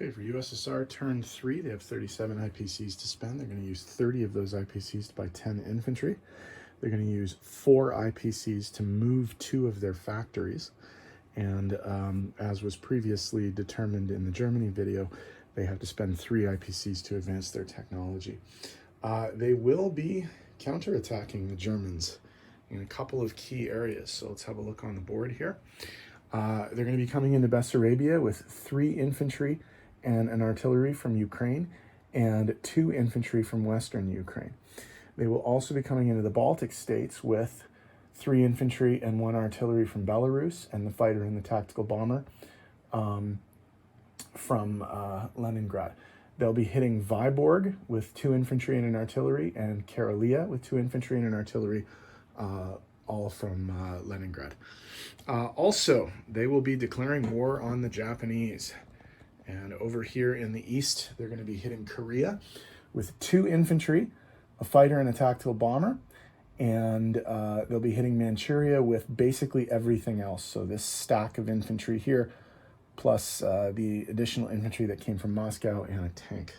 Okay, for USSR turn 3, they have 37 IPCs to spend. They're going to use 30 of those IPCs to buy 10 infantry. They're going to use 4 IPCs to move 2 of their factories. And as was previously determined in the Germany video, they have to spend 3 IPCs to advance their technology. They will be counterattacking the Germans in a couple of key areas. So let's have a look on the board here. They're going to be coming into Bessarabia with 3 infantry and an artillery from Ukraine and 2 infantry from Western Ukraine. They will also be coming into the Baltic states with 3 infantry and 1 artillery from Belarus and the fighter and the tactical bomber from Leningrad. They'll be hitting Vyborg with 2 infantry and an artillery, and Karelia with 2 infantry and an artillery, all from Leningrad. Also, they will be declaring war on the Japanese. And over here in the east, they're going to be hitting Korea with 2 infantry, a fighter and a tactical bomber, and they'll be hitting Manchuria with basically everything else. So this stack of infantry here, plus the additional infantry that came from Moscow and a tank.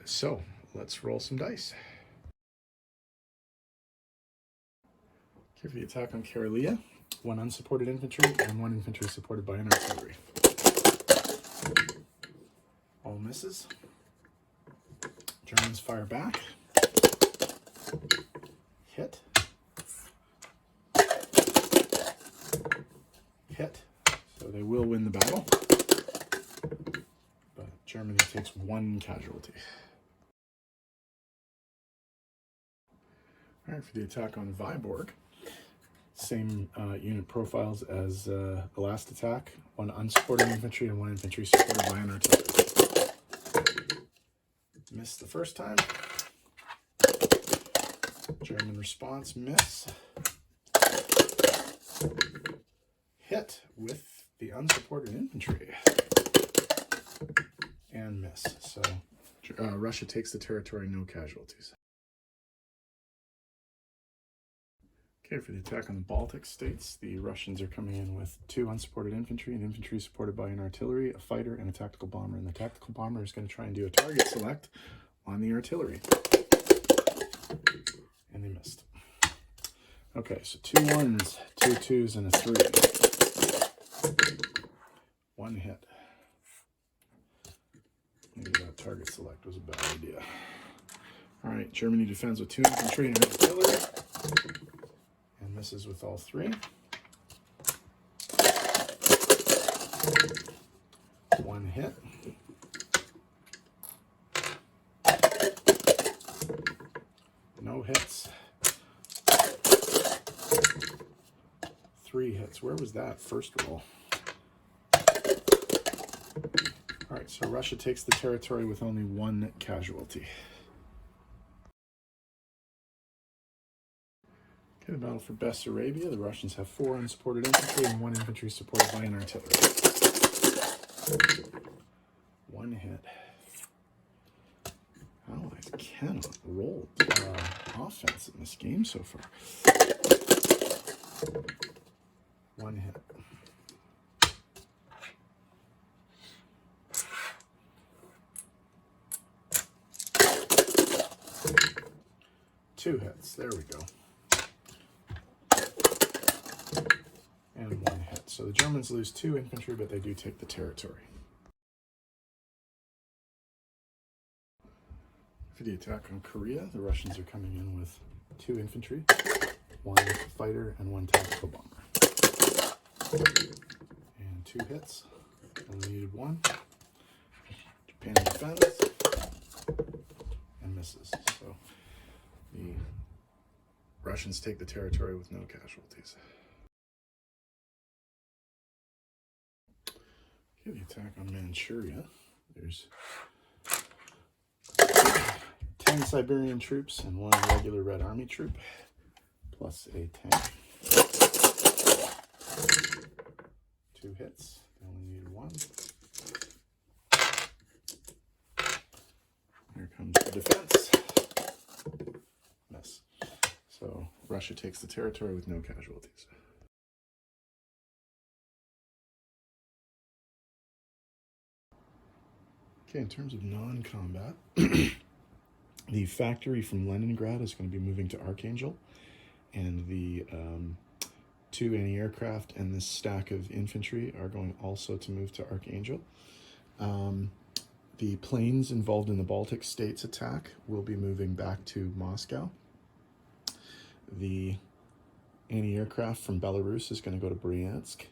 So let's roll some dice. Okay, for the attack on Karelia, 1 unsupported infantry and 1 infantry supported by an artillery. All misses. Germans fire back. Hit. Hit. So they will win the battle. But Germany takes 1 casualty. All right, for the attack on Vyborg, same unit profiles as the last attack. 1 unsupported infantry and 1 infantry supported by an artillery. Missed the first time. German response, miss. Hit with the unsupported infantry. And miss. So Russia takes the territory, no casualties. Okay, for the attack on the Baltic states, the Russians are coming in with 2 unsupported infantry, and infantry supported by an artillery, a fighter, and a tactical bomber. And the tactical bomber is going to try and do a target select on the artillery. And they missed. Okay, so 2 1s, 2 2s, and a 3. 1 hit. Maybe that target select was a bad idea. All right, Germany defends with 2 infantry and an artillery. And misses with all 3. 1 hit. No hits. 3 hits. Where was that first roll? All right, so Russia takes the territory with only 1 casualty. Okay, the battle for Bessarabia. The Russians have 4 unsupported infantry and 1 infantry supported by an artillery. 1 hit. Oh, I cannot roll offense in this game so far. 1 hit. Two hits. There we go. And 1 hit. So the Germans lose 2 infantry, but they do take the territory. For the attack on Korea, the Russians are coming in with 2 infantry, 1 fighter, and 1 tactical bomber. And 2 hits. Only needed 1. Japan defends and misses. So the Russians take the territory with no casualties. Okay, the attack on Manchuria. There's 10 Siberian troops and 1 regular Red Army troop, plus a tank. 2 hits. They only need 1. Here comes the defense. Miss. So Russia takes the territory with no casualties. Okay, in terms of non-combat, the factory from Leningrad is going to be moving to Archangel, and the 2 anti-aircraft and this stack of infantry are going also to move to Archangel. The planes involved in the Baltic states attack will be moving back to Moscow. The anti-aircraft from Belarus is going to go to Bryansk.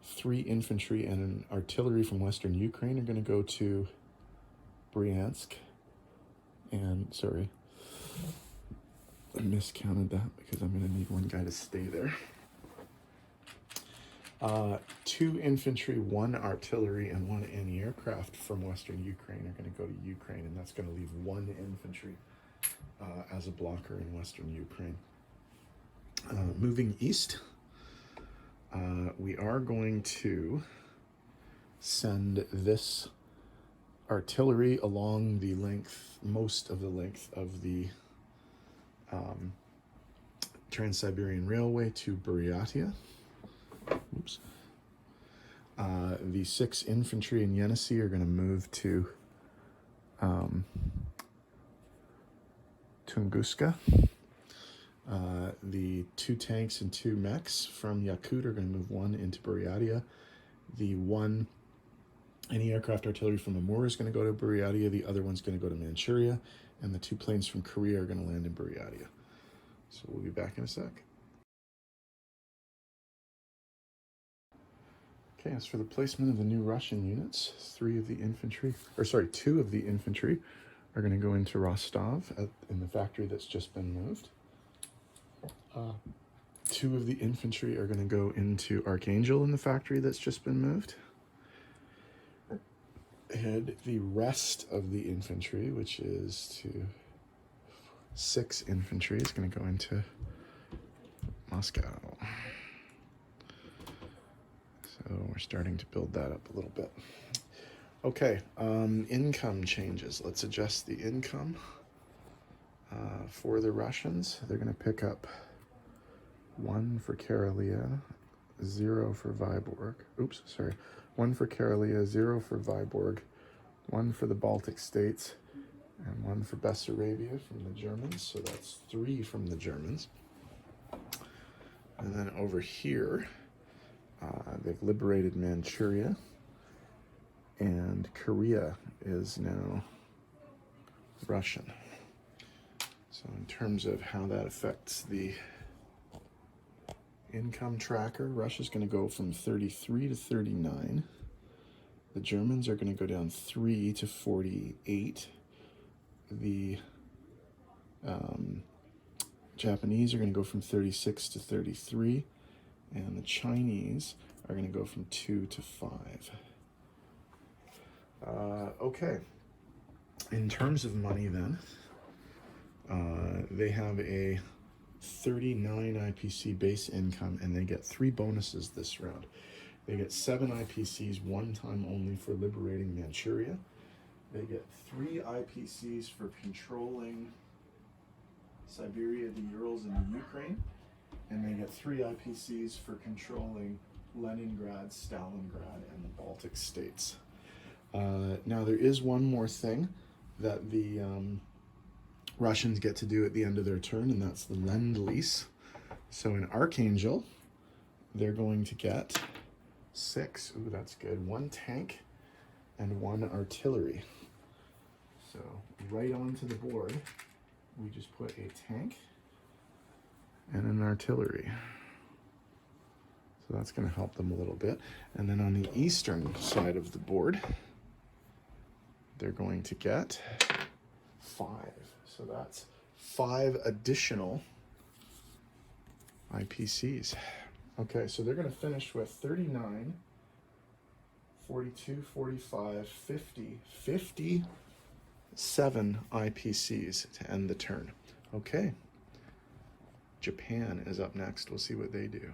3 infantry and an artillery from Western Ukraine are going to go to Bryansk. And, sorry, I miscounted that because I'm going to need one guy to stay there. 2 infantry, 1 artillery, and 1 anti-aircraft from Western Ukraine are going to go to Ukraine, and that's going to leave 1 infantry as a blocker in Western Ukraine. Moving east, we are going to send this artillery along the length, most of the length of the Trans-Siberian Railway to Buryatia. Oops. The 6 infantry in Yenisei are going to move to Tunguska. The 2 tanks and 2 mechs from Yakut are going to move 1 into Buryatia. The 1 anti-aircraft artillery from Amur is going to go to Buryatia. The other one's going to go to Manchuria. And the 2 planes from Korea are going to land in Buryatia. So we'll be back in a sec. Okay, as for the placement of the new Russian units, 2 of the infantry are going to go into Rostov in the factory that's just been moved. 2 of the infantry are going to go into Archangel in the factory that's just been moved. And the rest of the infantry, which is 6 infantry, is going to go into Moscow. So we're starting to build that up a little bit. Okay, income changes. Let's adjust the income for the Russians. They're going to pick up 1 for Karelia, 0 for Vyborg. Oops, sorry. 1 for Karelia, 0 for Vyborg, 1 for the Baltic states, and 1 for Bessarabia from the Germans. So that's 3 from the Germans. And then over here, they've liberated Manchuria, and Korea is now Russian. So in terms of how that affects the income tracker, Russia's going to go from 33 to 39. The Germans are going to go down 3 to 48. The Japanese are going to go from 36 to 33. And the Chinese are going to go from 2 to 5. Okay. In terms of money then, they have a 39 IPC base income, and they get 3 bonuses this round. They get 7 IPCs one time only for liberating Manchuria. They get 3 IPCs for controlling Siberia, the Urals, and the Ukraine. And they get 3 IPCs for controlling Leningrad, Stalingrad, and the Baltic states. Now, there is one more thing that the Russians get to do at the end of their turn, and that's the Lend-Lease. So in Archangel, they're going to get 6, ooh, that's good, 1 tank and 1 artillery. So right onto the board, we just put a tank and an artillery. So that's going to help them a little bit. And then on the eastern side of the board, they're going to get 5. So that's 5 additional IPCs. Okay, so they're going to finish with 39, 42, 45, 50, 57 IPCs to end the turn. Okay. Japan is up next. We'll see what they do.